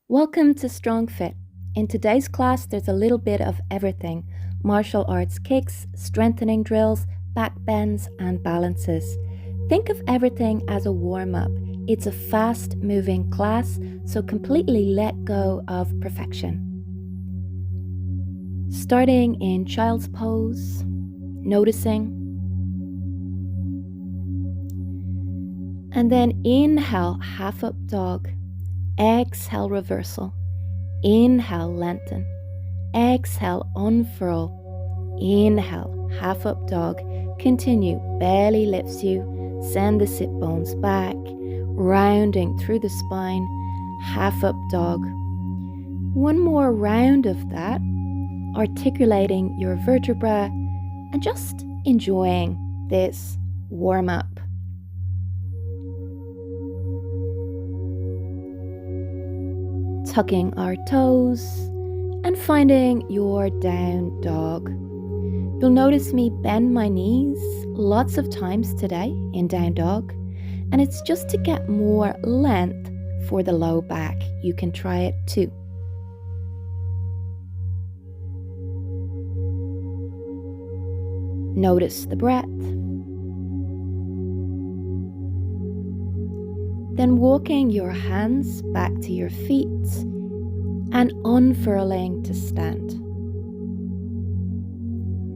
Welcome to Strong Fit. In today's class, there's a little bit of everything: martial arts kicks, strengthening drills, back bends, and balances. Think of everything as a warm up. It's a fast moving class, so completely let go of perfection. Starting in child's pose, noticing, and then inhale, half up dog. Exhale, reversal. Inhale, lengthen. Exhale, unfurl. Inhale, half up dog. Continue, belly lifts you. Send the sit bones back, rounding through the spine. Half up dog. One more round of that, articulating your vertebra and just enjoying this warm up. Tucking our toes and finding your down dog. You'll notice me bend my knees lots of times today in down dog, and it's just to get more length for the low back. You can try it too. Notice the breath. Then walking your hands back to your feet and unfurling to stand.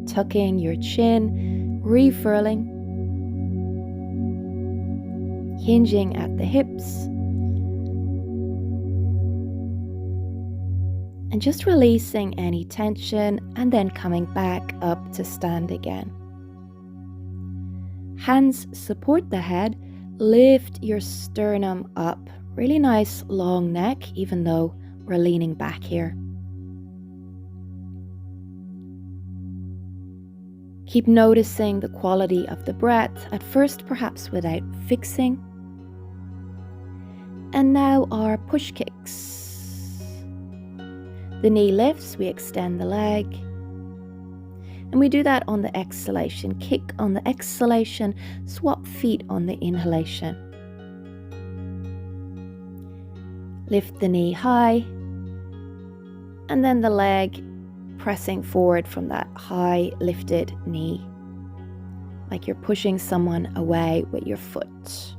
Tucking your chin, refurling, hinging at the hips, and just releasing any tension and then coming back up to stand again. Hands support the head. Lift your sternum up. Really nice long neck, even though we're leaning back here. Keep noticing the quality of the breath, at first perhaps without fixing. And now our push kicks. The knee lifts, we extend the leg. And we do that on the exhalation. Kick on the exhalation, swap feet on the inhalation. Lift the knee high, and then the leg pressing forward from that high lifted knee, like you're pushing someone away with your foot.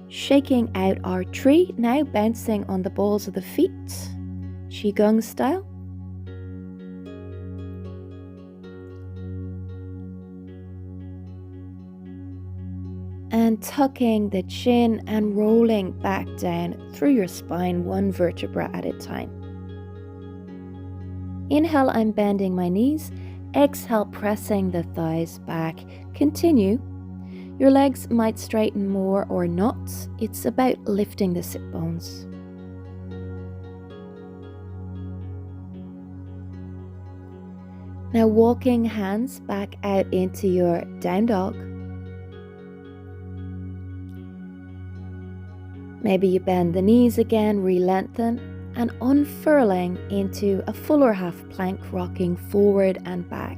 Shaking out our tree, now bouncing on the balls of the feet, Qigong style. And tucking the chin and rolling back down through your spine, one vertebra at a time. Inhale, I'm bending my knees. Exhale, pressing the thighs back. Continue. Your legs might straighten more or not. It's about lifting the sit bones. Now walking hands back out into your down dog. Maybe you bend the knees again, re-lengthen, and unfurling into a fuller half plank, rocking forward and back.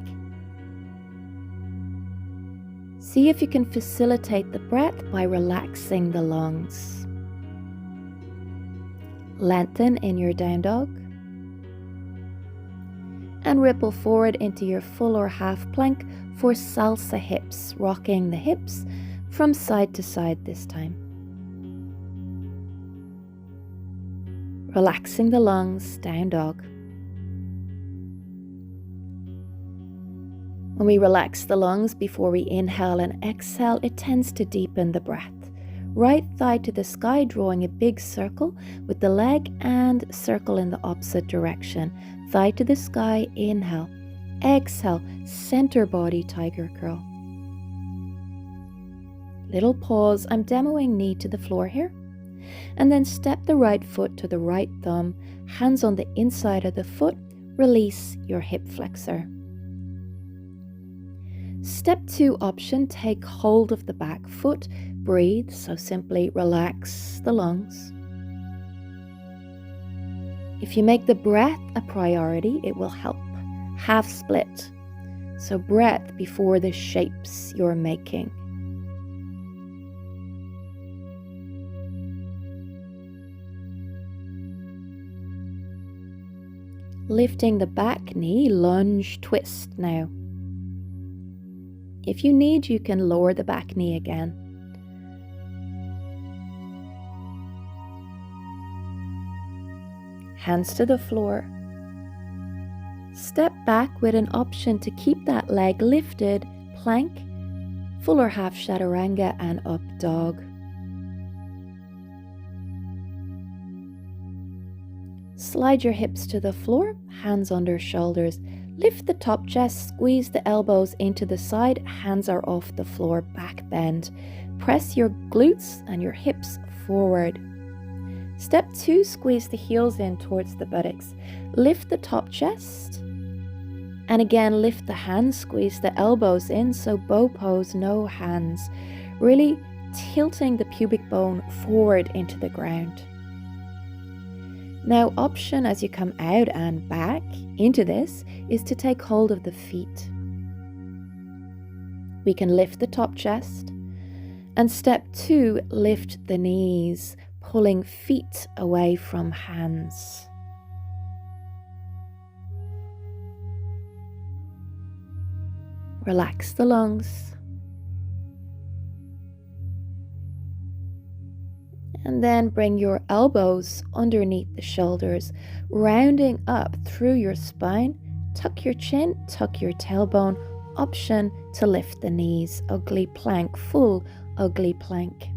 See if you can facilitate the breath by relaxing the lungs. Lengthen in your down dog. And ripple forward into your fuller half plank for salsa hips, rocking the hips from side to side this time. Relaxing the lungs, down dog. When we relax the lungs before we inhale and exhale, it tends to deepen the breath. Right thigh to the sky, drawing a big circle with the leg, and circle in the opposite direction. Thigh to the sky, inhale. Exhale, center body, tiger curl. Little pause, I'm demoing knee to the floor here. And then step the right foot to the right thumb, hands on the inside of the foot, release your hip flexor. Step 2 option, take hold of the back foot, breathe, so simply relax the lungs. If you make the breath a priority, it will help. Half split, so breath before the shapes you're making. Lifting the back knee, lunge, twist now. If you need, you can lower the back knee again. Hands to the floor. Step back with an option to keep that leg lifted, plank, full or half chaturanga, and up dog. Slide your hips to the floor, hands under shoulders. Lift the top chest, squeeze the elbows into the side, hands are off the floor, back bend. Press your glutes and your hips forward. Step 2, squeeze the heels in towards the buttocks. Lift the top chest. And again, lift the hands, squeeze the elbows in, so bow pose, no hands. Really tilting the pubic bone forward into the ground. Now, option as you come out and back into this is to take hold of the feet. We can lift the top chest. And step 2, lift the knees, pulling feet away from hands. Relax the lungs. And then bring your elbows underneath the shoulders, rounding up through your spine. Tuck your chin, tuck your tailbone. Option to lift the knees. Ugly plank, full ugly plank.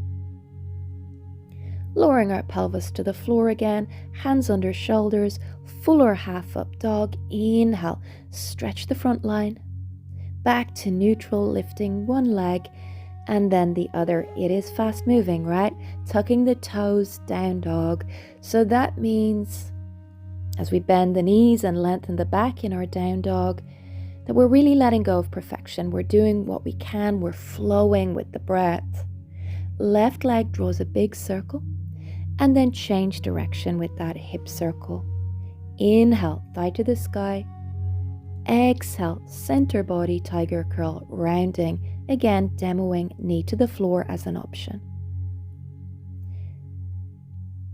Lowering our pelvis to the floor again, hands under shoulders, full or half up dog. Inhale, stretch the front line. Back to neutral, lifting one leg and then the other. It is fast moving, right? Tucking the toes, down dog. So that means as we bend the knees and lengthen the back in our down dog, that we're really letting go of perfection. We're doing what we can. We're flowing with the breath. Left leg draws a big circle and then change direction with that hip circle. Inhale, thigh to the sky. Exhale, center body, tiger curl, rounding. Again, demoing, knee to the floor as an option.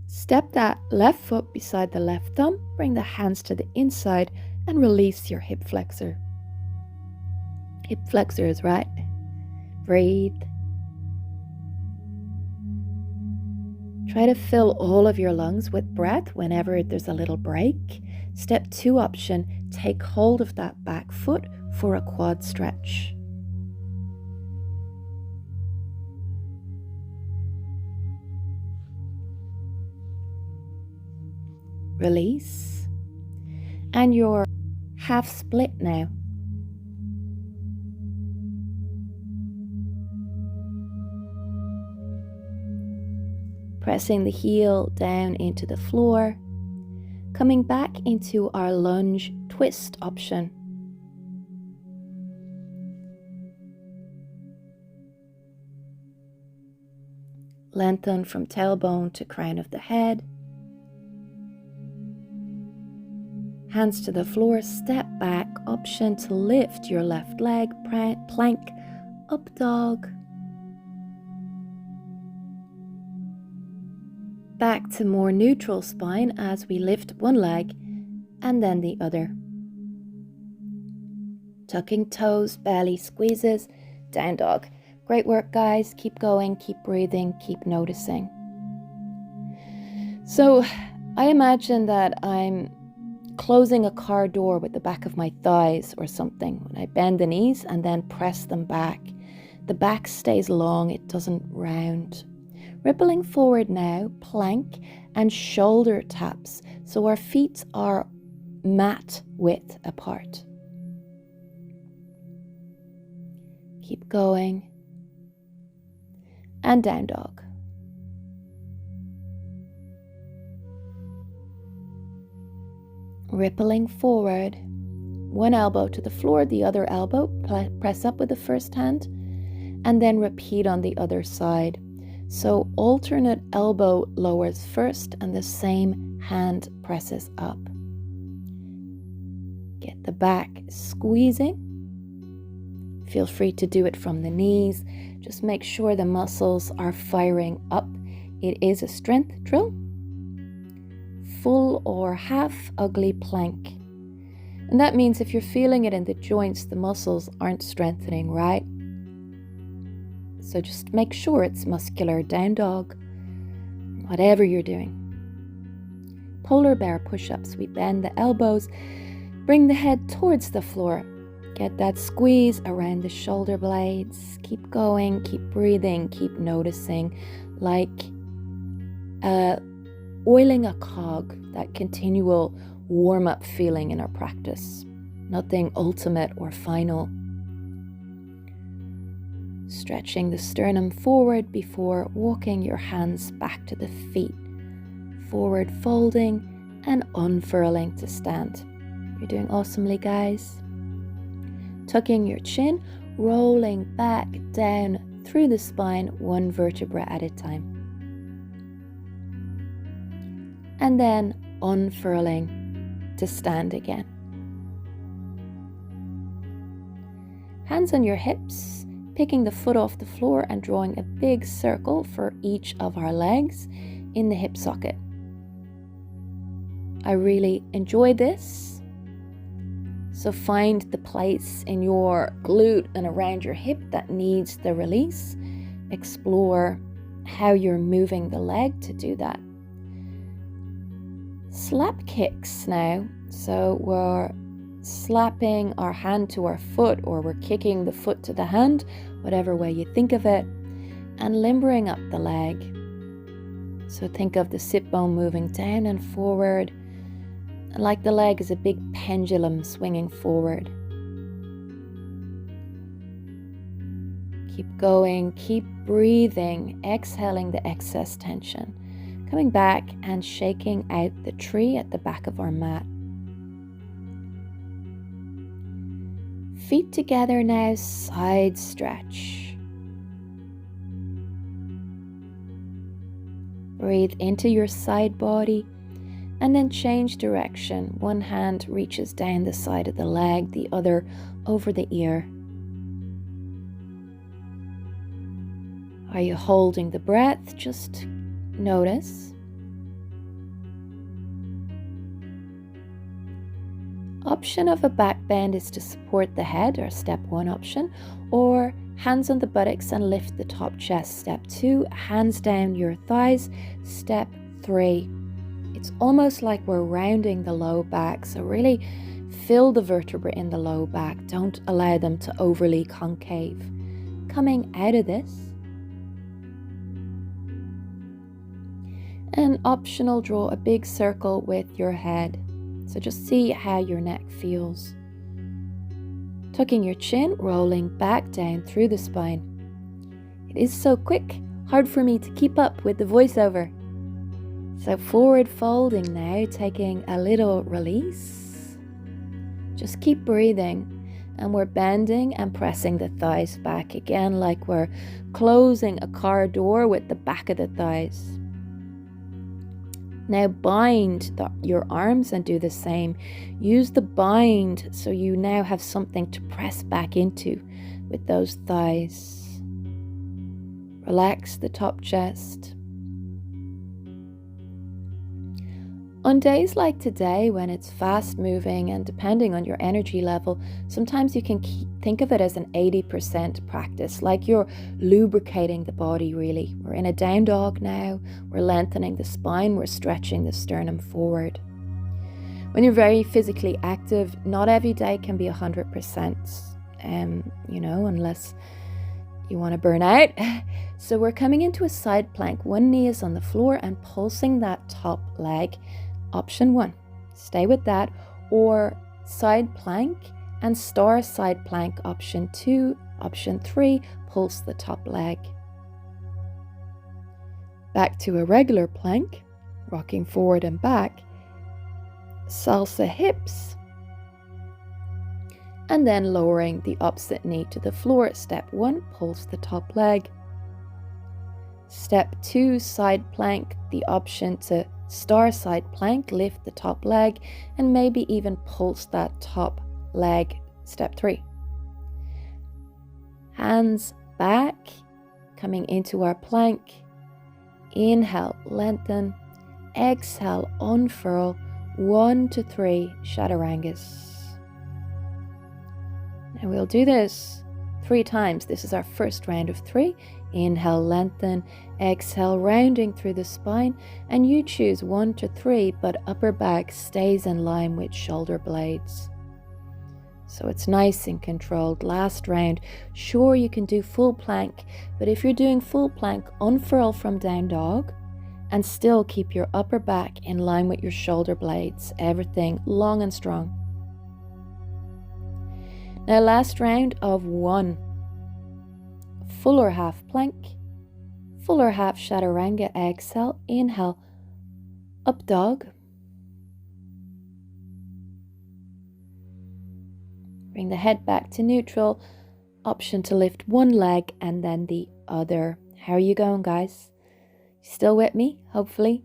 Step that left foot beside the left thumb, bring the hands to the inside and release your hip flexor. Hip flexor is right. Breathe. Try to fill all of your lungs with breath whenever there's a little break. Step 2 option, take hold of that back foot for a quad stretch. Release. And your half split now. Pressing the heel down into the floor. Coming back into our lunge twist option. Lengthen from tailbone to crown of the head. Hands to the floor, step back, option to lift your left leg, plank, up dog. Back to more neutral spine as we lift one leg and then the other. Tucking toes, belly squeezes, down dog. Great work, guys. Keep going, keep breathing, keep noticing. So I imagine that I'm closing a car door with the back of my thighs or something. When I bend the knees and then press them back, the back stays long, it doesn't round. Rippling forward now, plank and shoulder taps, so our feet are mat width apart. Keep going. And down dog. Rippling forward, one elbow to the floor, the other elbow, press up with the first hand, and then repeat on the other side. So alternate elbow lowers first and the same hand presses up. Get the back squeezing. Feel free to do it from the knees. Just make sure the muscles are firing up. It is a strength drill. Full or half ugly plank. And that means if you're feeling it in the joints, the muscles aren't strengthening, right? So just make sure it's muscular. Down dog, whatever you're doing. Polar bear push-ups. We bend the elbows, bring the head towards the floor. Get that squeeze around the shoulder blades. Keep going, keep breathing, keep noticing, like oiling a cog, that continual warm-up feeling in our practice. Nothing ultimate or final. Stretching the sternum forward before walking your hands back to the feet. Forward folding and unfurling to stand. You're doing awesomely, guys. Tucking your chin, rolling back down through the spine, one vertebra at a time. And then unfurling to stand again. Hands on your hips, picking the foot off the floor and drawing a big circle for each of our legs in the hip socket. I really enjoy this. So find the place in your glute and around your hip that needs the release. Explore how you're moving the leg to do that. Slap kicks now. So we're slapping our hand to our foot, or we're kicking the foot to the hand, whatever way you think of it, and limbering up the leg. So think of the sit bone moving down and forward, and like the leg is a big pendulum swinging forward. Keep going, keep breathing, exhaling the excess tension, coming back and shaking out the tree at the back of our mat. Feet together now, side stretch. Breathe into your side body and then change direction. One hand reaches down the side of the leg, the other over the ear. Are you holding the breath? Just notice. Option of a back bend is to support the head, or step 1 option, or hands on the buttocks and lift the top chest, step 2, hands down your thighs, step 3. It's almost like we're rounding the low back, so really fill the vertebrae in the low back. Don't allow them to overly concave. Coming out of this, and optional, draw a big circle with your head. So just see how your neck feels. Tucking your chin, rolling back down through the spine. It is so quick, hard for me to keep up with the voiceover. So forward folding now, taking a little release. Just keep breathing. And we're bending and pressing the thighs back again, like we're closing a car door with the back of the thighs. Now bind your arms and do the same. Use the bind so you now have something to press back into with those thighs. Relax the top chest. On days like today, when it's fast moving and depending on your energy level, sometimes you can think of it as an 80% practice, like you're lubricating the body really. We're in a down dog now, we're lengthening the spine, we're stretching the sternum forward. When you're very physically active, not every day can be 100%, unless you want to burn out. So we're coming into a side plank. One knee is on the floor and pulsing that top leg. Option 1, stay with that, or side plank and star side plank. Option 2, option 3, pulse the top leg. Back to a regular plank, rocking forward and back, salsa hips, and then lowering the opposite knee to the floor. Step 1, pulse the top leg. Step 2, side plank, the option to star side plank, lift the top leg, and maybe even pulse that top leg. Step 3. Hands back, coming into our plank. Inhale, lengthen. Exhale, unfurl. 1 to 3 chaturangas. And we'll do this 3 times. This is our first round of 3. Inhale, lengthen. Exhale, rounding through the spine. And you choose 1 to 3, but upper back stays in line with shoulder blades. So it's nice and controlled. Last round. Sure, you can do full plank, but if you're doing full plank, unfurl from down dog and still keep your upper back in line with your shoulder blades. Everything long and strong. Now last round of 1. Full or half plank, full or half chaturanga. Exhale, inhale, up dog. Bring the head back to neutral. Option to lift one leg and then the other. How are you going, guys? Still with me, hopefully?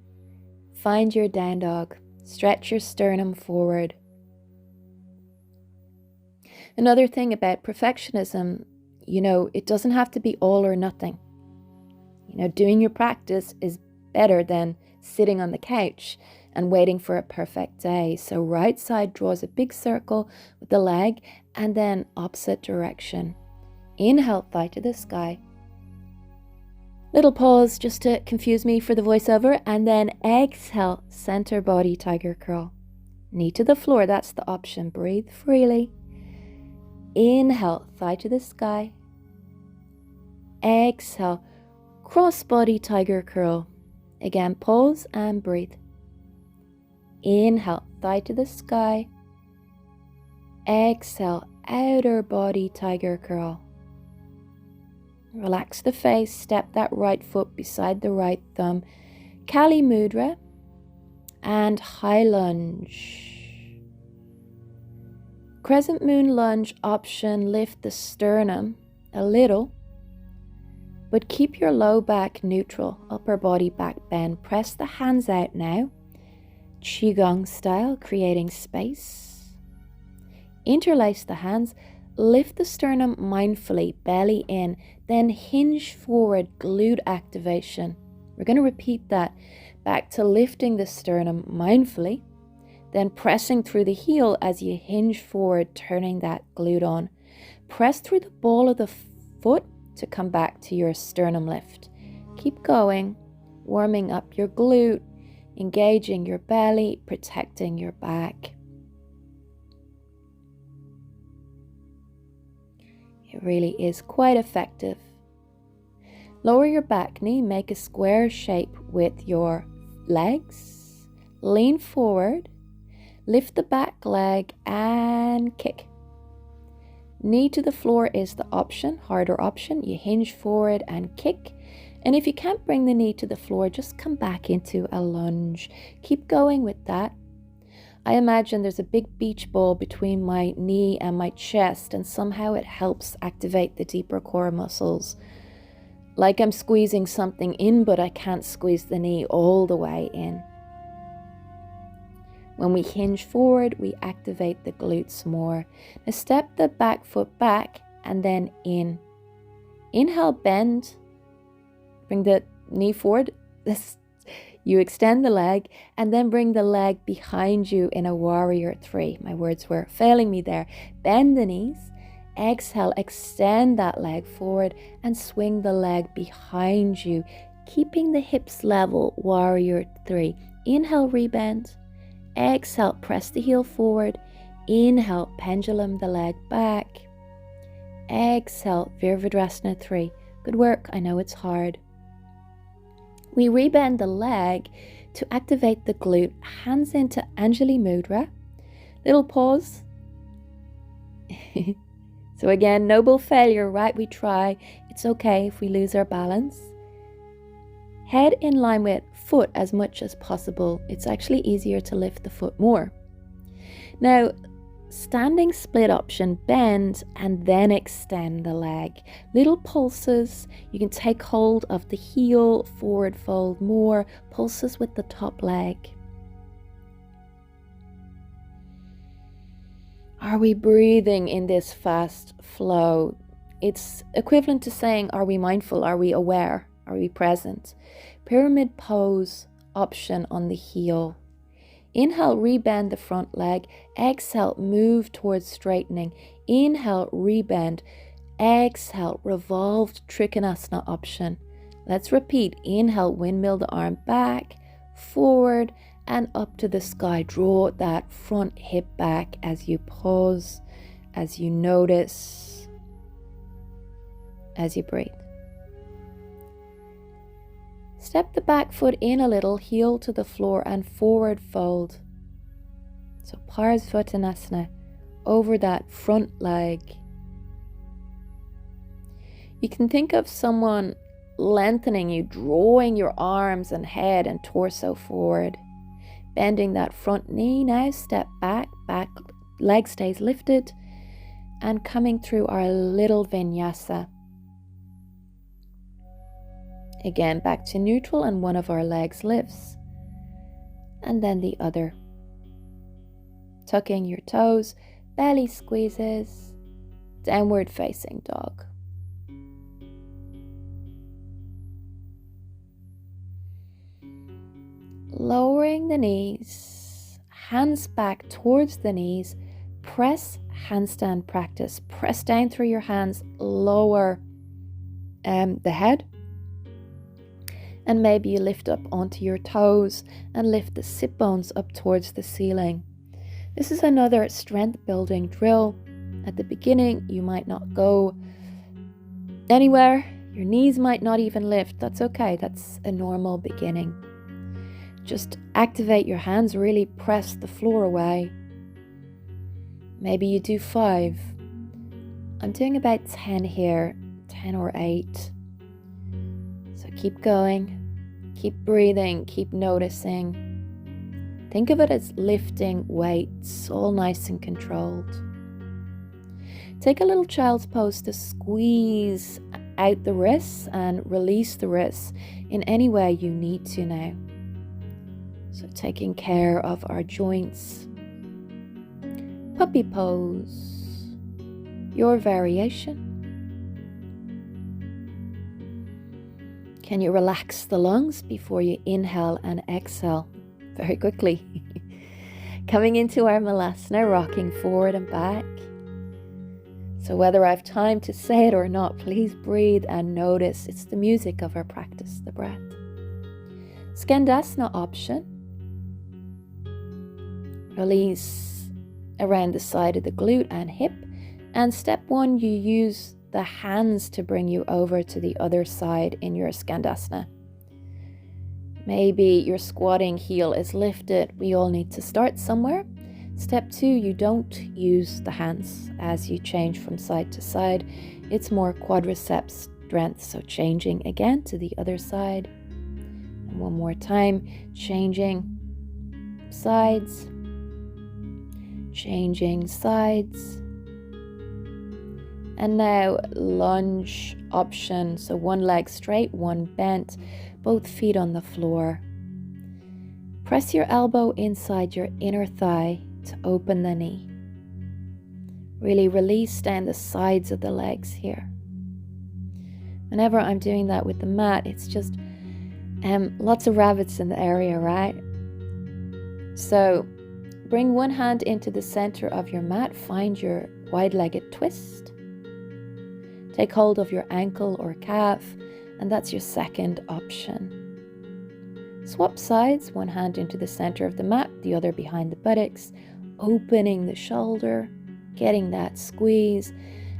Find your down dog. Stretch your sternum forward. Another thing about perfectionism, it doesn't have to be all or nothing. Doing your practice is better than sitting on the couch and waiting for a perfect day. So right side draws a big circle with the leg and then opposite direction. Inhale, thigh to the sky. Little pause just to confuse me for the voiceover, and then exhale, center body tiger curl. Knee to the floor, that's the option. Breathe freely. Inhale, thigh to the sky. Exhale, cross body tiger curl. Again, pause and breathe. Inhale, thigh to the sky. Exhale, outer body tiger curl. Relax the face, step that right foot beside the right thumb. Kali Mudra and high lunge. Crescent moon lunge option, lift the sternum a little, but keep your low back neutral, upper body back bend. Press the hands out now, Qigong style, creating space. Interlace the hands, lift the sternum mindfully, belly in, then hinge forward, glute activation. We're going to repeat that. Back to lifting the sternum mindfully, then pressing through the heel as you hinge forward, turning that glute on. Press through the ball of the foot to come back to your sternum lift. Keep going, warming up your glute, engaging your belly, protecting your back. It really is quite effective. Lower your back knee, make a square shape with your legs. Lean forward, lift the back leg and kick. Knee to the floor is the option, harder option. You hinge forward and kick. And if you can't bring the knee to the floor, just come back into a lunge. Keep going with that. I imagine there's a big beach ball between my knee and my chest, and somehow it helps activate the deeper core muscles. Like I'm squeezing something in, but I can't squeeze the knee all the way in. When we hinge forward, we activate the glutes more. Now step the back foot back and then in. Inhale, bend. Bring the knee forward. You extend the leg and then bring the leg behind you in a warrior 3. My words were failing me there. Bend the knees. Exhale, extend that leg forward and swing the leg behind you, keeping the hips level, warrior 3. Inhale, rebend. Exhale, press the heel forward. Inhale, pendulum the leg back. Exhale, Virabhadrasana 3. Good work, I know it's hard. We rebend the leg to activate the glute. Hands into Anjali Mudra. Little pause. So again, noble failure, right? We try. It's okay if we lose our balance. Head in line with foot as much as possible. It's actually easier to lift the foot more. Now, standing split option, bend and then extend the leg. Little pulses. You can take hold of the heel, forward fold more. Pulses with the top leg. Are we breathing in this fast flow? It's equivalent to saying, are we mindful? Are we aware? Are we present? Pyramid pose option on the heel. Inhale, rebend the front leg. Exhale, move towards straightening. Inhale, rebend. Exhale, revolved Trikonasana option. Let's repeat. Inhale, windmill the arm back, forward, and up to the sky. Draw that front hip back as you pause, as you notice, as you breathe. Step the back foot in a little, heel to the floor, and forward fold. So Parsvottanasana over that front leg. You can think of someone lengthening you, drawing your arms and head and torso forward. Bending that front knee now, step back, leg stays lifted, and coming through our little vinyasa. Again, back to neutral, and one of our legs lifts. And then the other. Tucking your toes, belly squeezes, downward facing dog. Lowering the knees, hands back towards the knees, press handstand practice. Press down through your hands, lower the head. And maybe you lift up onto your toes and lift the sit bones up towards the ceiling. This is another strength building drill. At the beginning, you might not go anywhere. Your knees might not even lift. That's okay. That's a normal beginning. Just activate your hands, really press the floor away. Maybe you do 5. I'm doing about 10 here, 10 or 8. So keep going, keep breathing, keep noticing. Think of it as lifting weights, all nice and controlled. Take a little child's pose to squeeze out the wrists and release the wrists in any way you need to now. So taking care of our joints. Puppy pose, your variation. Can you relax the lungs before you inhale and exhale very quickly? Coming into our Malasana, rocking forward and back. So whether I have time to say it or not, please breathe and notice. It's the music of our practice, the breath. Skandasana option. Release around the side of the glute and hip. And step 1, you use the hands to bring you over to the other side in your Skandasana. Maybe your squatting heel is lifted. We all need to start somewhere. Step 2, you don't use the hands as you change from side to side. It's more quadriceps strength. So changing again to the other side. And one more time, changing sides. Changing sides. And now lunge option. So one leg straight, one bent, both feet on the floor. Press your elbow inside your inner thigh to open the knee. Really release down the sides of the legs here. Whenever I'm doing that with the mat, it's just lots of rabbits in the area, right? So bring one hand into the center of your mat. Find your wide-legged twist. Take hold of your ankle or calf, and that's your second option. Swap sides, one hand into the center of the mat, the other behind the buttocks, opening the shoulder, getting that squeeze,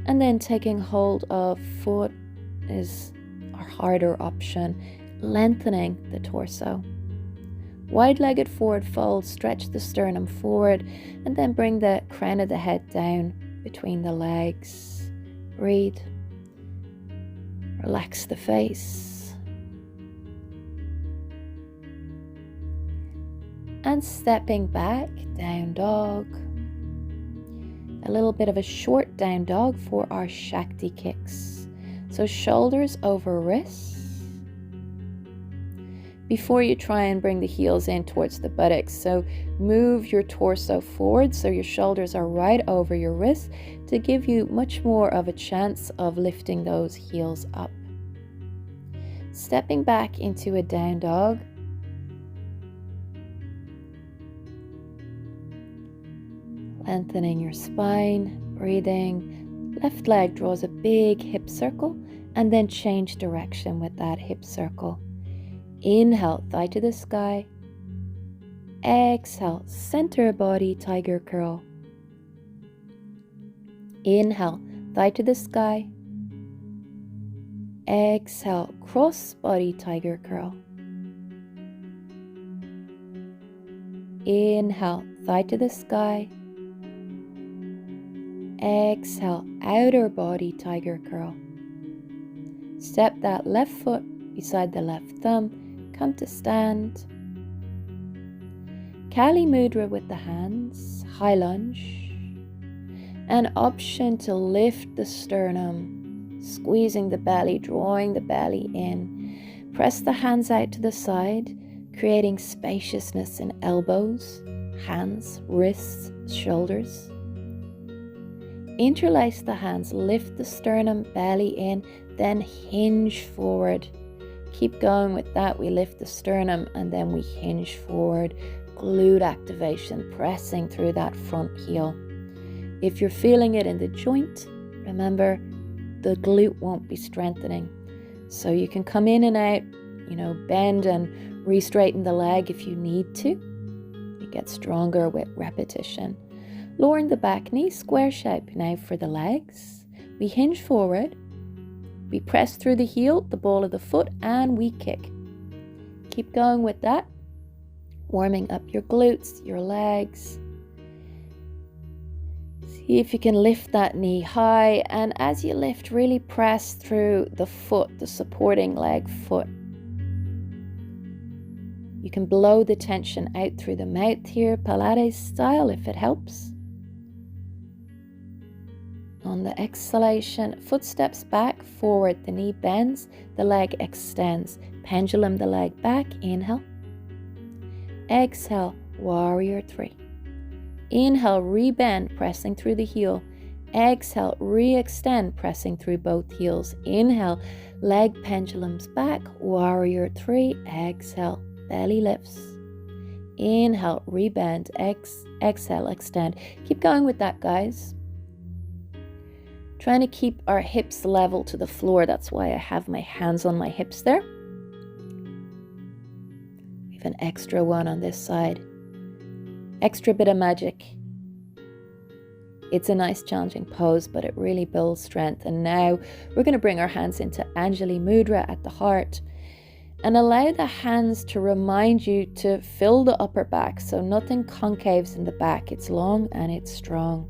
and then taking hold of foot is our harder option, lengthening the torso. Wide-legged forward fold, stretch the sternum forward, and then bring the crown of the head down between the legs. Breathe. Relax the face. And stepping back, down dog. A little bit of a short down dog for our Shakti kicks. So shoulders over wrists. Before you try and bring the heels in towards the buttocks. So move your torso forward so your shoulders are right over your wrists to give you much more of a chance of lifting those heels up. Stepping back into a down dog. Lengthening your spine, breathing. Left leg draws a big hip circle and then change direction with that hip circle. Inhale, thigh to the sky. Exhale, center body, tiger curl. Inhale, thigh to the sky. Exhale, cross body, tiger curl. Inhale, thigh to the sky. Exhale, outer body, tiger curl. Step that left foot beside the left thumb. Come to stand. Kali Mudra with the hands, high lunge. An option to lift the sternum, squeezing the belly, drawing the belly in. Press the hands out to the side, creating spaciousness in elbows, hands, wrists, shoulders. Interlace the hands, lift the sternum, belly in, then hinge forward. Keep going with that. We lift the sternum and then we hinge forward. Glute activation, pressing through that front heel. If you're feeling it in the joint, remember the glute won't be strengthening. So you can come in and out, bend and re-straighten the leg if you need to. You get stronger with repetition. Lowering the back knee, square shape now for the legs. We hinge forward. We press through the heel, the ball of the foot, and we kick. Keep going with that. Warming up your glutes, your legs. See if you can lift that knee high, and as you lift, really press through the foot, the supporting leg foot. You can blow the tension out through the mouth here, Pilates style, if it helps. On the exhalation, foot steps back, forward, the knee bends, the leg extends. Pendulum the leg back, inhale. Exhale, warrior three. Inhale, rebend, pressing through the heel. Exhale, re-extend, pressing through both heels. Inhale, leg pendulums back, warrior three. Exhale, belly lifts. Inhale, rebend, exhale, extend. Keep going with that, guys. Trying to keep our hips level to the floor. That's why I have my hands on my hips there. We have an extra one on this side. Extra bit of magic. It's a nice challenging pose, but it really builds strength. And now we're going to bring our hands into Anjali Mudra at the heart and allow the hands to remind you to fill the upper back. So nothing concaves in the back. It's long and it's strong.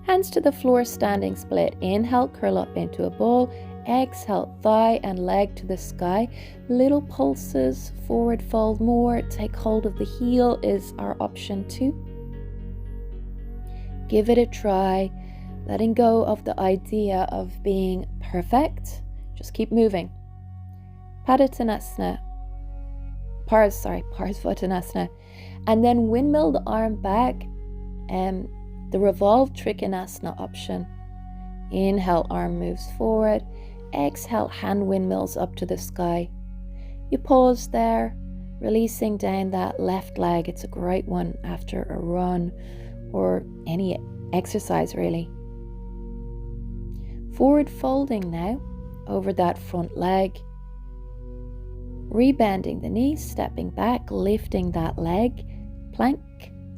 Hands to the floor, standing split. Inhale, curl up into a ball. Exhale, thigh and leg to the sky. Little pulses, forward fold more. Take hold of the heel is our option 2. Give it a try. Letting go of the idea of being perfect. Just keep moving. Parsvottanasana. Parsvottanasana. And then windmill the arm back. The revolved Trikonasana option. Inhale, arm moves forward. Exhale, hand windmills up to the sky. You pause there, releasing down that left leg. It's a great one after a run or any exercise really. Forward folding now over that front leg. Rebending the knees, stepping back, lifting that leg. Plank,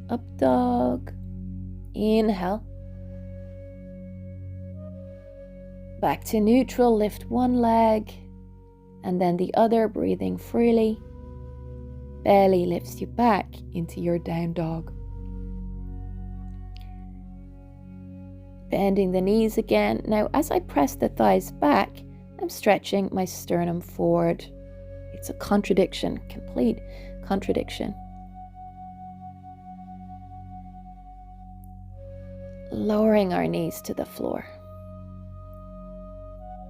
up dog. Inhale. Back to neutral, lift one leg and then the other, breathing freely. Belly lifts you back into your down dog. Bending the knees again. Now as I press the thighs back, I'm stretching my sternum forward. It's a contradiction, complete contradiction. Lowering our knees to the floor.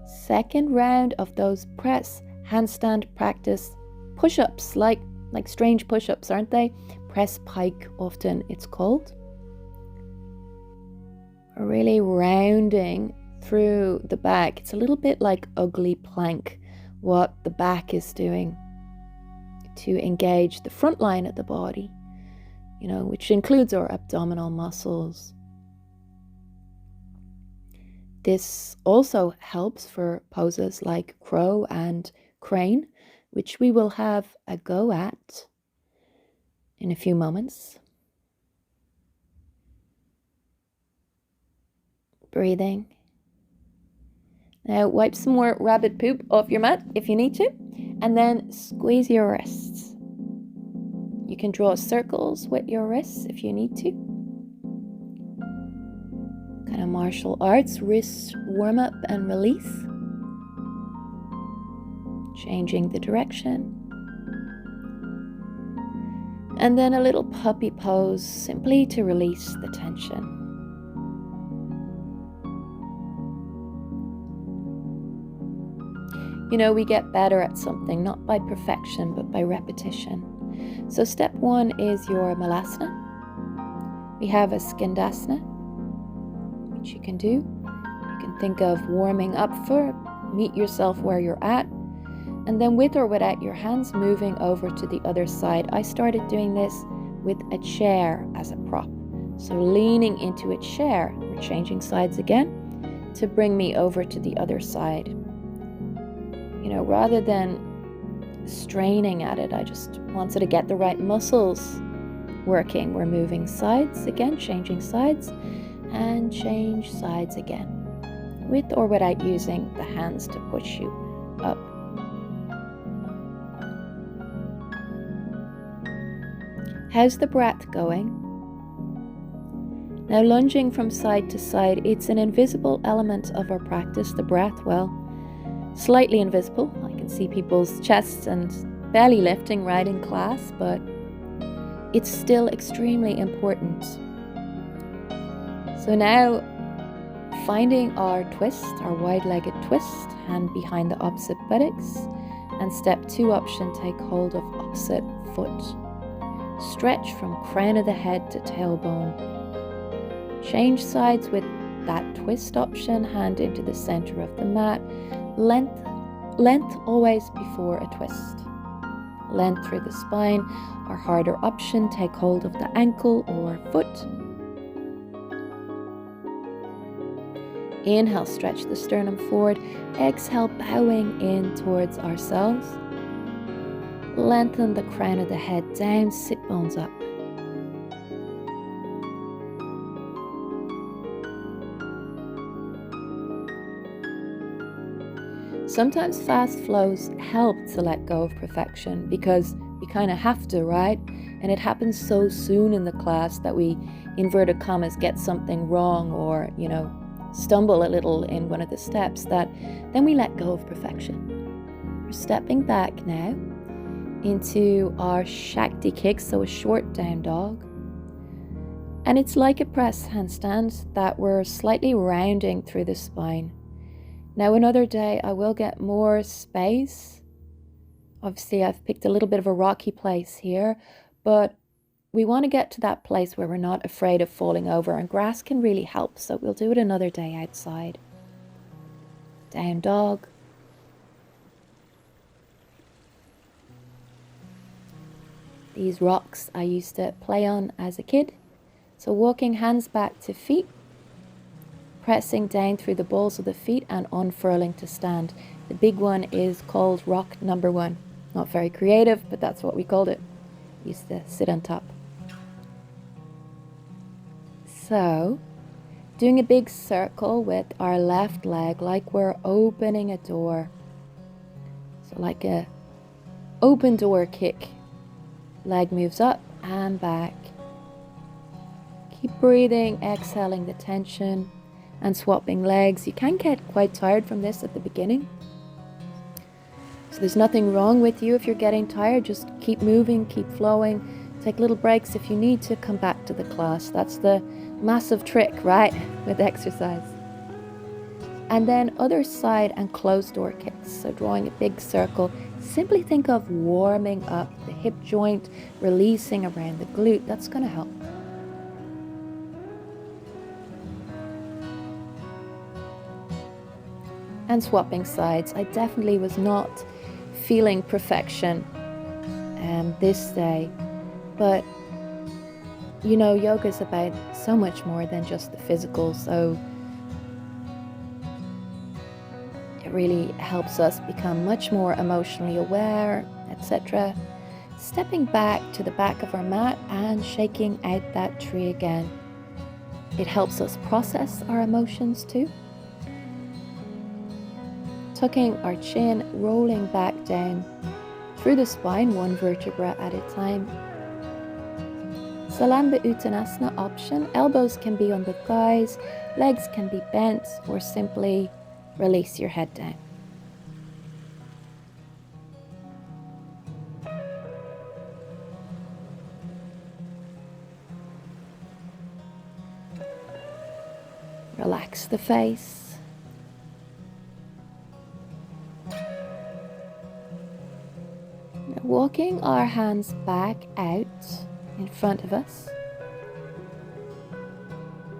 Second round of those press handstand practice push-ups, like strange push-ups, aren't they? Press pike often it's called. Really rounding through the back. It's a little bit like ugly plank, what the back is doing. to engage the front line of the body, which includes our abdominal muscles. This also helps for poses like crow and crane, which we will have a go at in a few moments. Breathing. Now wipe some more rabbit poop off your mat if you need to, and then squeeze your wrists. You can draw circles with your wrists if you need to. Kind of martial arts, wrist warm up and release. Changing the direction. And then a little puppy pose, simply to release the tension. We get better at something, not by perfection, but by repetition. So step 1 is your malasana. We have a skandasana, which you can do. You can think of warming up for, meet yourself where you're at, and then with or without your hands moving over to the other side. I started doing this with a chair as a prop. So leaning into a chair, we're changing sides again, to bring me over to the other side. Rather than straining at it, I just wanted to get the right muscles working. We're moving sides again, changing sides, and change sides again, with or without using the hands to push you up. How's the breath going? Now, lunging from side to side, it's an invisible element of our practice. The breath, slightly invisible. I can see people's chests and belly lifting right in class, but it's still extremely important. So now, finding our twist, our wide-legged twist, hand behind the opposite buttocks, and step 2 option, take hold of opposite foot. Stretch from crown of the head to tailbone. Change sides with that twist option, hand into the center of the mat. Length always before a twist. Length through the spine. Our harder option, take hold of the ankle or foot. Inhale, stretch the sternum forward. Exhale, bowing in towards ourselves. Lengthen the crown of the head down, sit bones up. Sometimes fast flows help to let go of perfection because we kind of have to, right? And it happens so soon in the class that we, inverted commas, get something wrong or, stumble a little in one of the steps that then we let go of perfection. We're stepping back now into our Shakti kick, so a short down dog. And it's like a press handstand that we're slightly rounding through the spine. Now another day I will get more space. Obviously I've picked a little bit of a rocky place here, but we want to get to that place where we're not afraid of falling over, and grass can really help, so we'll do it another day outside. Down dog. These rocks I used to play on as a kid. So walking hands back to feet, pressing down through the balls of the feet and unfurling to stand. The big one is called rock number 1. Not very creative, but that's what we called it. Used to sit on top. So, doing a big circle with our left leg like we're opening a door. So like a open door kick. Leg moves up and back. Keep breathing, exhaling the tension and swapping legs. You can get quite tired from this at the beginning. So there's nothing wrong with you if you're getting tired. Just keep moving, keep flowing. Take little breaks if you need to. Come back to the class. That's the massive trick, right, with exercise. And then other side and closed door kicks. So drawing a big circle. Simply think of warming up the hip joint, releasing around the glute. That's going to help. And swapping sides. I definitely was not feeling perfection this day. But yoga is about so much more than just the physical, so it really helps us become much more emotionally aware, etc. Stepping back to the back of our mat and shaking out that tree again. It helps us process our emotions too. Tucking our chin, rolling back down through the spine, one vertebra at a time. Salamba Uttanasana option. Elbows can be on the thighs, legs can be bent, or simply release your head down. Relax the face. Walking our hands back out in front of us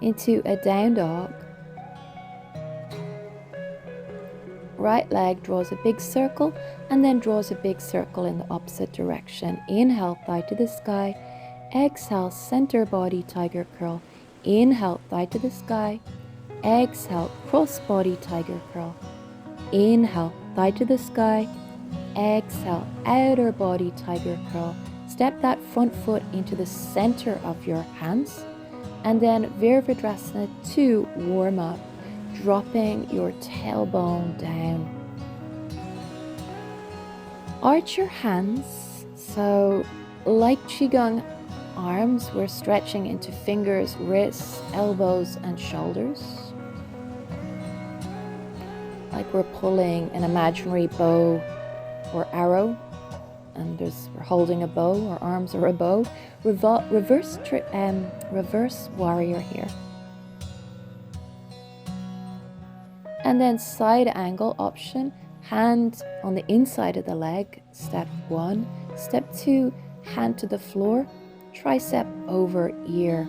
into a down dog. Right leg draws a big circle and then draws a big circle in the opposite direction. Inhale, thigh to the sky. Exhale, center body tiger curl. Inhale, thigh to the sky. Exhale, cross body tiger curl. Inhale, thigh to the sky. Exhale, outer body tiger curl. Step that front foot into the center of your hands. And then Virabhadrasana 2, warm up, dropping your tailbone down. Arch your hands. So like Qigong arms, we're stretching into fingers, wrists, elbows, and shoulders. Like we're pulling an imaginary bow or arrow, and we're holding a bow. Our arms are a bow. Reverse warrior here. And then side angle option, hand on the inside of the leg, step 1. Step 2, hand to the floor, tricep over ear.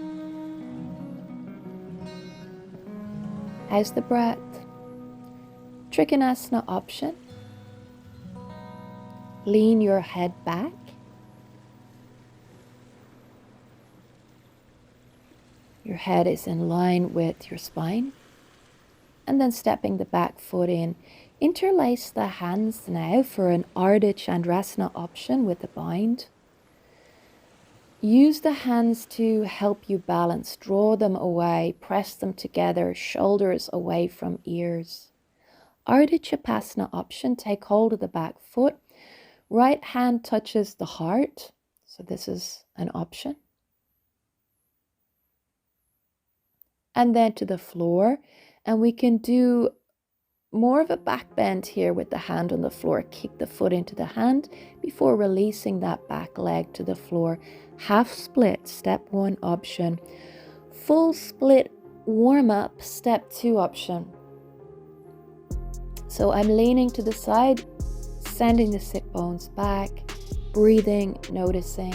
How's the breath? Trikonasana option. Lean your head back. Your head is in line with your spine. And then stepping the back foot in. Interlace the hands now for an Ardha Chandrasana option with a bind. Use the hands to help you balance. Draw them away, press them together, shoulders away from ears. Ardha Chandrasana option, take hold of the back foot. Right hand touches the heart, so this is an option. And then to the floor, and we can do more of a back bend here with the hand on the floor. Kick the foot into the hand before releasing that back leg to the floor. Half split, step 1 option. Full split warm up, step 2 option. So I'm leaning to the side, sending the sit bones back, breathing, noticing.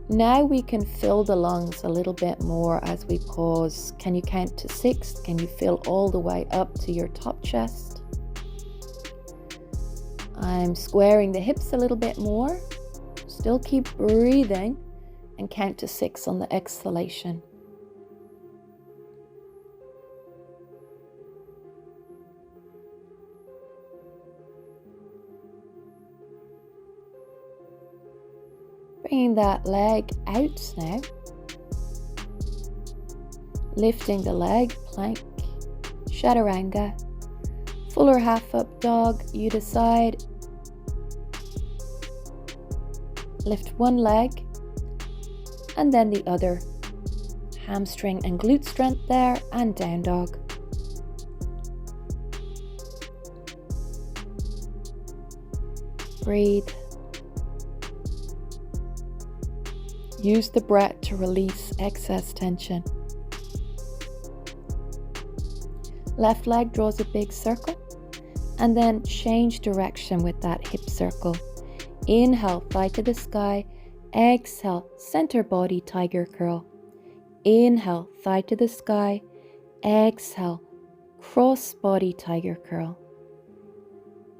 Now we can fill the lungs a little bit more as we pause. Can you count to 6? Can you fill all the way up to your top chest? I'm squaring the hips a little bit more. Still keep breathing and count to 6 on the exhalation. Bringing that leg out now. Lifting the leg, plank, chaturanga, full or half up dog, you decide. Lift one leg and then the other. Hamstring and glute strength there, and down dog. Breathe. Use the breath to release excess tension. Left leg draws a big circle, and then change direction with that hip circle. Inhale, thigh to the sky. Exhale, center body tiger curl. Inhale, thigh to the sky. Exhale, cross body tiger curl.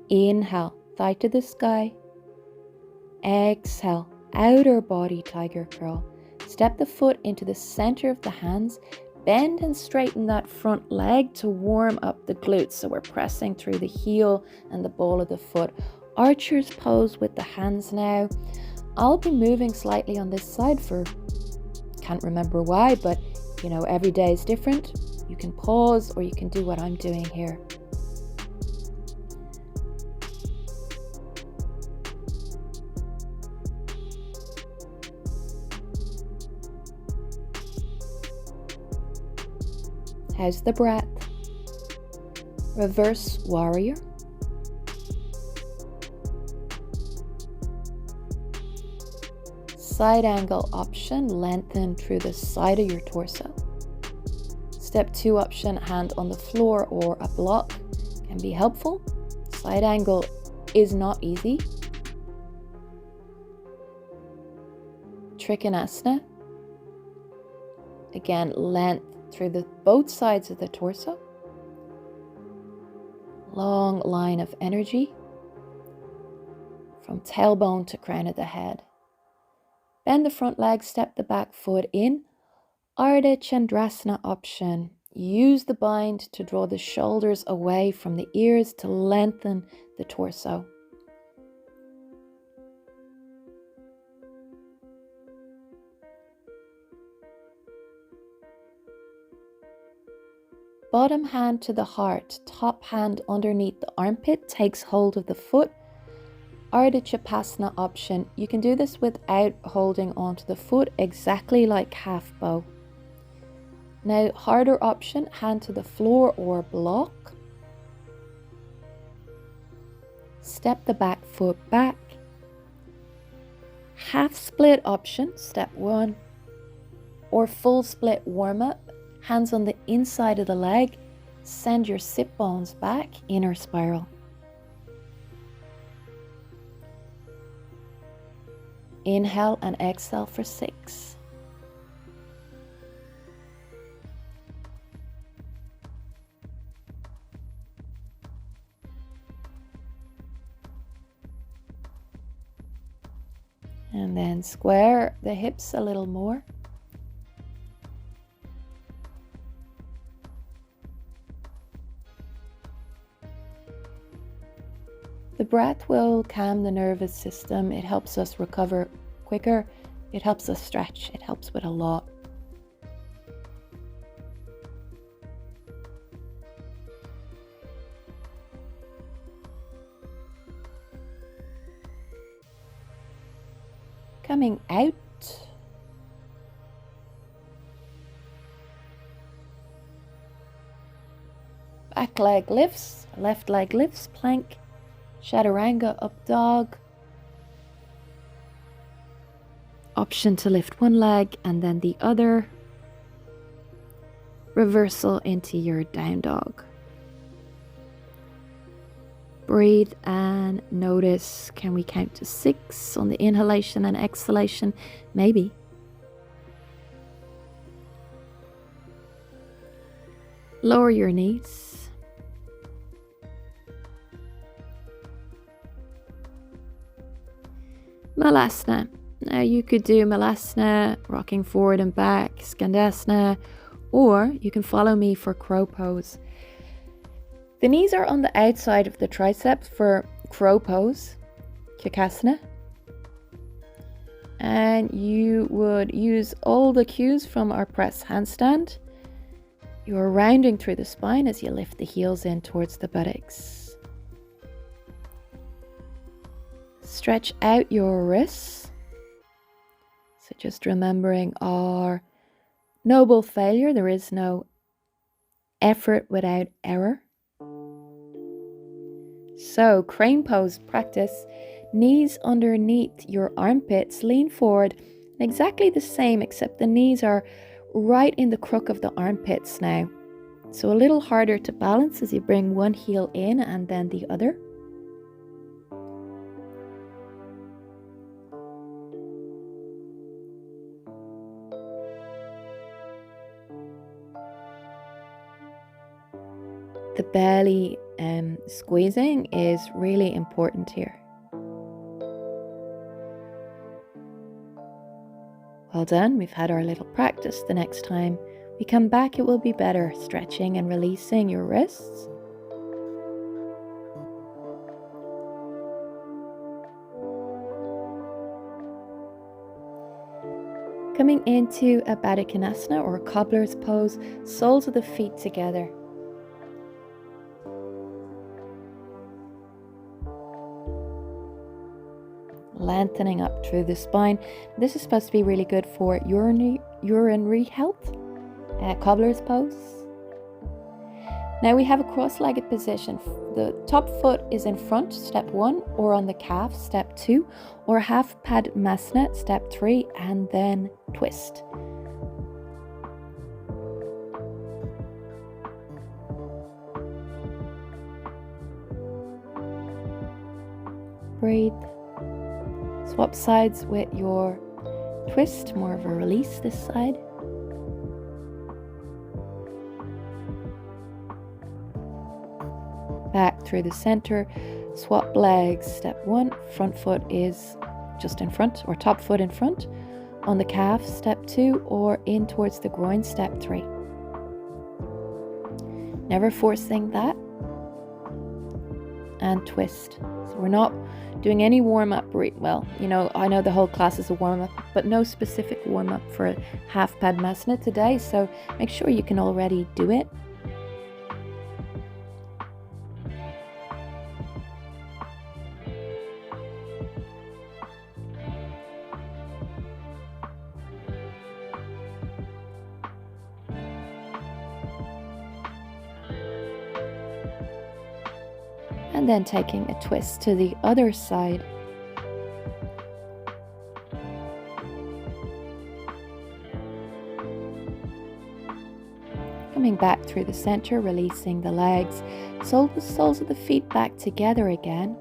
Inhale, thigh to the sky. Exhale, outer body tiger curl. Step the foot into the center of the hands. Bend and straighten that front leg to warm up the glutes. So we're pressing through the heel and the ball of the foot. Archer's pose with the hands now. I'll be moving slightly on this side for, can't remember why, but every day is different. You can pause or you can do what I'm doing here. How's the breath? Reverse warrior. Side angle option, lengthen through the side of your torso. Step 2 option, hand on the floor or a block can be helpful. Side angle is not easy. Trikonasana. Again, length through both sides of the torso. Long line of energy from tailbone to crown of the head. Bend the front leg, step the back foot in. Ardha Chandrasana option. Use the bind to draw the shoulders away from the ears to lengthen the torso. Bottom hand to the heart, top hand underneath the armpit takes hold of the foot. Ardha Chandrasana option. You can do this without holding onto the foot, exactly like half bow. Now, harder option, hand to the floor or block. Step the back foot back. Half split option, step 1. Or full split warm up. Hands on the inside of the leg, send your sit bones back, inner spiral. Inhale and exhale for 6. And then square the hips a little more. The breath will calm the nervous system. It helps us recover quicker. It helps us stretch. It helps with a lot. Coming out. Back leg lifts, left leg lifts, plank. Chaturanga, up dog. Option to lift one leg and then the other. Reversal into your down dog. Breathe and notice, can we count to 6 on the inhalation and exhalation? Maybe. Lower your knees. Malasana. Now you could do Malasana, rocking forward and back, Skandasana, or you can follow me for crow pose. The knees are on the outside of the triceps for crow pose, Kakasana. And you would use all the cues from our press handstand. You are rounding through the spine as you lift the heels in towards the buttocks. Stretch out your wrists. So just remembering our noble failure, there is no effort without error. So crane pose practice, knees underneath your armpits, lean forward, exactly the same except the knees are right in the crook of the armpits now. So a little harder to balance as you bring one heel in and then the other. The belly squeezing is really important here. Well done, we've had our little practice. The next time we come back, it will be better. Stretching and releasing your wrists. Coming into a Baddha Konasana or cobbler's pose, soles of the feet together. Lengthening up through the spine. This is supposed to be really good for urinary health. Cobbler's pose. Now we have a cross-legged position. The top foot is in front, step 1, or on the calf, step 2, or half Padmasana, step 3, and then twist. Breathe. Swap sides with your twist, more of a release this side. Back through the center, swap legs. Step 1, front foot is just in front, or top foot in front. On the calf, step 2, or in towards the groin, step 3. Never forcing that. And twist. So we're not doing any warm-up. Well, I know the whole class is a warm-up, but no specific warm-up for half Padmasana today, so make sure you can already do it. And then taking a twist to the other side. Coming back through the center, releasing the legs, soles of the feet back together again.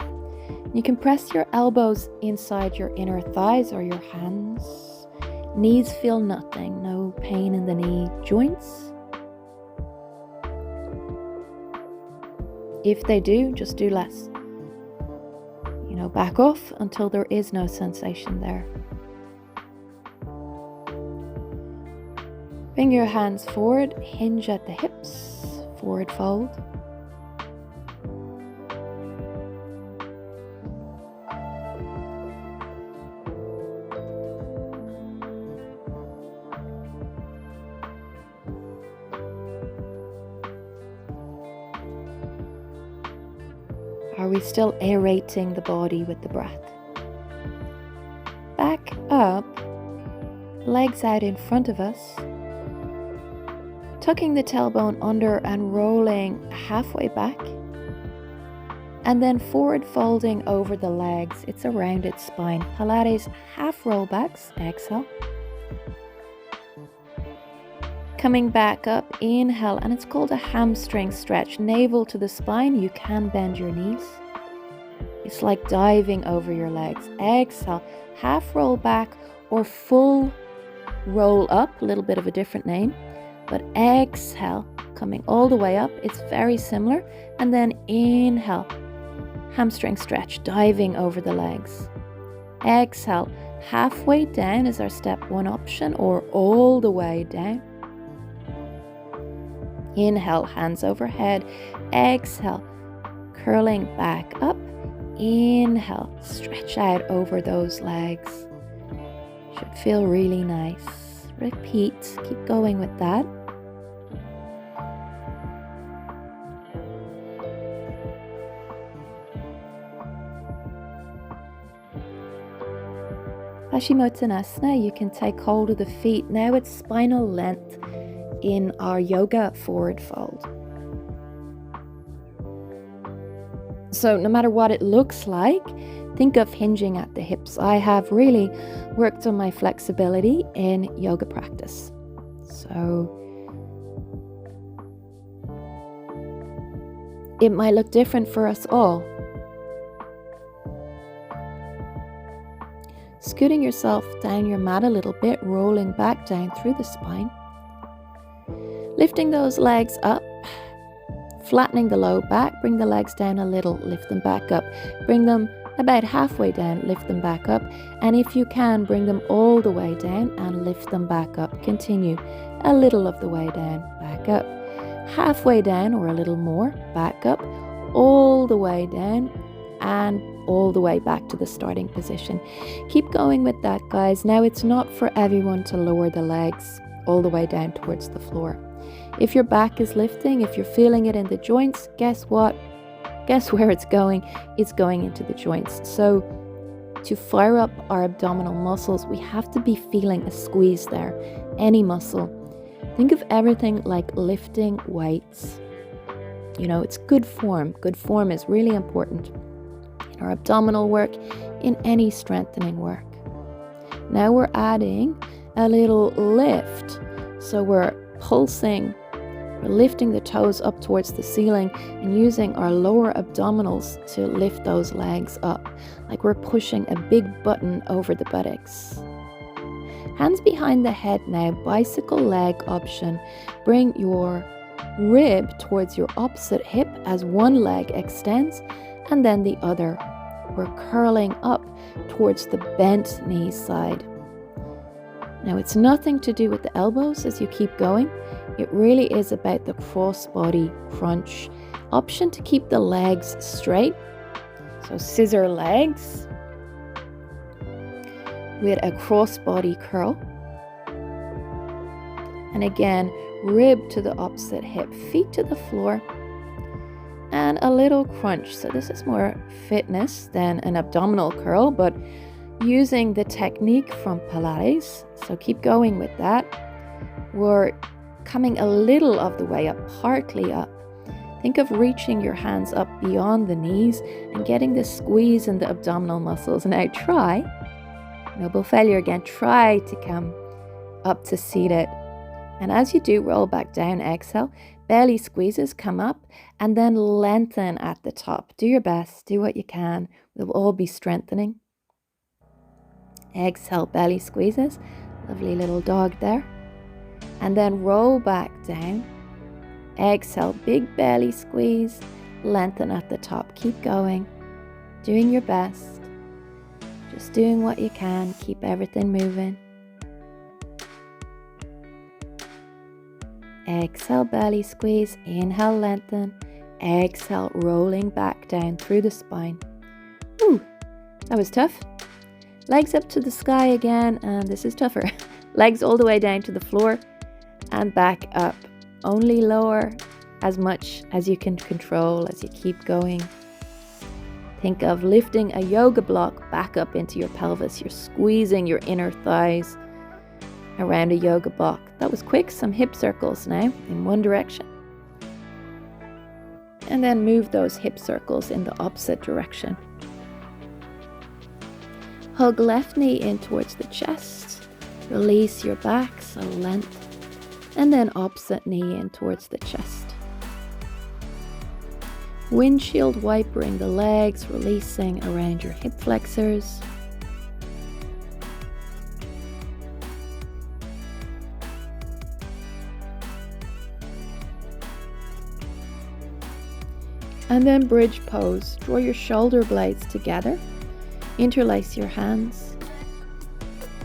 You can press your elbows inside your inner thighs or your hands. Knees feel nothing, no pain in the knee joints. If they do, just do less. Back off until there is no sensation there. Bring your hands forward, hinge at the hips, forward fold. Are we still aerating the body with the breath? Back up, legs out in front of us, tucking the tailbone under and rolling halfway back, and then forward folding over the legs. It's a rounded spine. Pilates half rollbacks, exhale. Coming back up, inhale, and it's called a hamstring stretch. Navel to the spine, you can bend your knees. It's like diving over your legs. Exhale, half roll back or full roll up, a little bit of a different name. But exhale, coming all the way up, it's very similar. And then inhale, hamstring stretch, diving over the legs. Exhale, halfway down is our step 1 option, or all the way down. Inhale, hands overhead. Exhale, curling back up. Inhale, stretch out over those legs. Should feel really nice. Repeat, keep going with that. Paschimottanasana, you can take hold of the feet. Now it's spinal length in our yoga forward fold. So no matter what it looks like, think of hinging at the hips. I have really worked on my flexibility in yoga practice. So it might look different for us all. Scooting yourself down your mat a little bit, rolling back down through the spine. Lifting those legs up, Flattening the low back, bring the legs down a little, lift them back up. Bring them about halfway down, lift them back up. And if you can, bring them all the way down and lift them back up. Continue a little of the way down, back up. Halfway down or a little more, back up, all the way down and all the way back to the starting position. Keep going with that, guys. Now it's not for everyone to lower the legs all the way down towards the floor. If your back is lifting, if you're feeling it in the joints, guess what? Guess where it's going? It's going into the joints. So to fire up our abdominal muscles, we have to be feeling a squeeze there, any muscle. Think of everything like lifting weights. You know, it's good form. Good form is really important in our abdominal work, in any strengthening work. Now we're adding a little lift. So we're pulsing, we're lifting the toes up towards the ceiling and using our lower abdominals to lift those legs up, like we're pushing a big button over the buttocks. Hands behind the head now, bicycle leg option. Bring your rib towards your opposite hip as one leg extends and then the other. We're curling up towards the bent knee side. Now it's nothing to do with the elbows as you keep going. It really is about the cross-body crunch. Option to keep the legs straight. So scissor legs with a cross-body curl. And again, rib to the opposite hip, feet to the floor, and a little crunch. So this is more fitness than an abdominal curl, but using the technique from Pilates. So keep going with that. We're coming a little of the way up, partly up. Think of reaching your hands up beyond the knees and getting the squeeze in the abdominal muscles. Now try, noble failure again, try to come up to seated. And as you do, roll back down, exhale, belly squeezes, come up, and then lengthen at the top. Do your best, do what you can. We'll all be strengthening. Exhale, belly squeezes, lovely little dog there. And then roll back down. Exhale, big belly squeeze, lengthen at the top. Keep going, doing your best. Just doing what you can, keep everything moving. Exhale, belly squeeze, inhale, lengthen. Exhale, rolling back down through the spine. Ooh, that was tough. Legs up to the sky again, and this is tougher. Legs all the way down to the floor and back up. Only lower as much as you can control as you keep going. Think of lifting a yoga block back up into your pelvis. You're squeezing your inner thighs around a yoga block. That was quick. Some hip circles now in one direction. And then move those hip circles in the opposite direction. Hug left knee in towards the chest. Release your back, so length. And then opposite knee in towards the chest. Windshield wipering the legs, releasing around your hip flexors. And then bridge pose. Draw your shoulder blades together. Interlace your hands.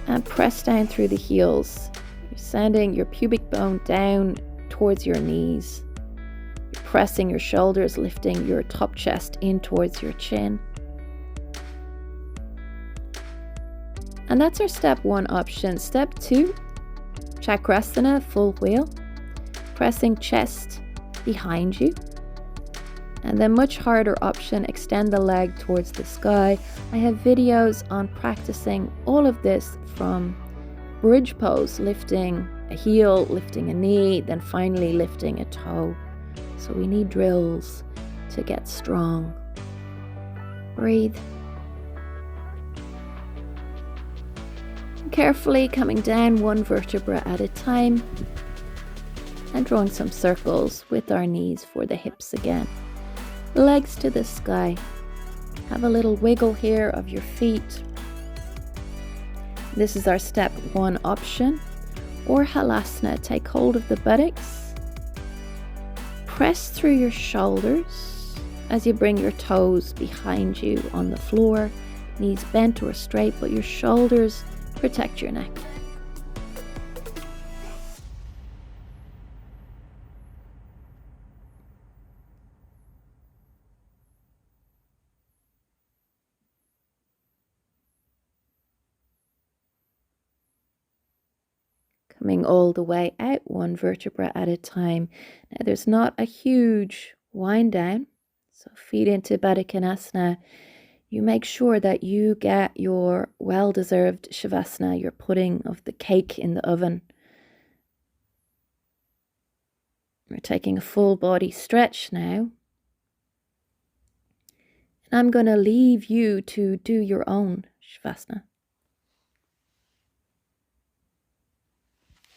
And press down through the heels. You're sending your pubic bone down towards your knees. You're pressing your shoulders, lifting your top chest in towards your chin. And that's our step 1 option. Step 2, Chakrasana, full wheel. Pressing chest behind you. And then much harder option, extend the leg towards the sky. I have videos on practicing all of this from bridge pose, lifting a heel, lifting a knee, then finally lifting a toe. So we need drills to get strong. Breathe. Carefully coming down one vertebra at a time and drawing some circles with our knees for the hips again. Legs to the sky. Have a little wiggle here of your feet. This is our step 1 option. Or Halasana, take hold of the buttocks. press through your shoulders as you bring your toes behind you on the floor, knees bent or straight, but your shoulders protect your neck. Coming all the way out, one vertebra at a time. Now there's not a huge wind down, so feet into Baddha Konasana. You make sure that you get your well-deserved Shavasana, your pudding of the cake in the oven. We're taking a full body stretch now. And I'm going to leave you to do your own Shavasana.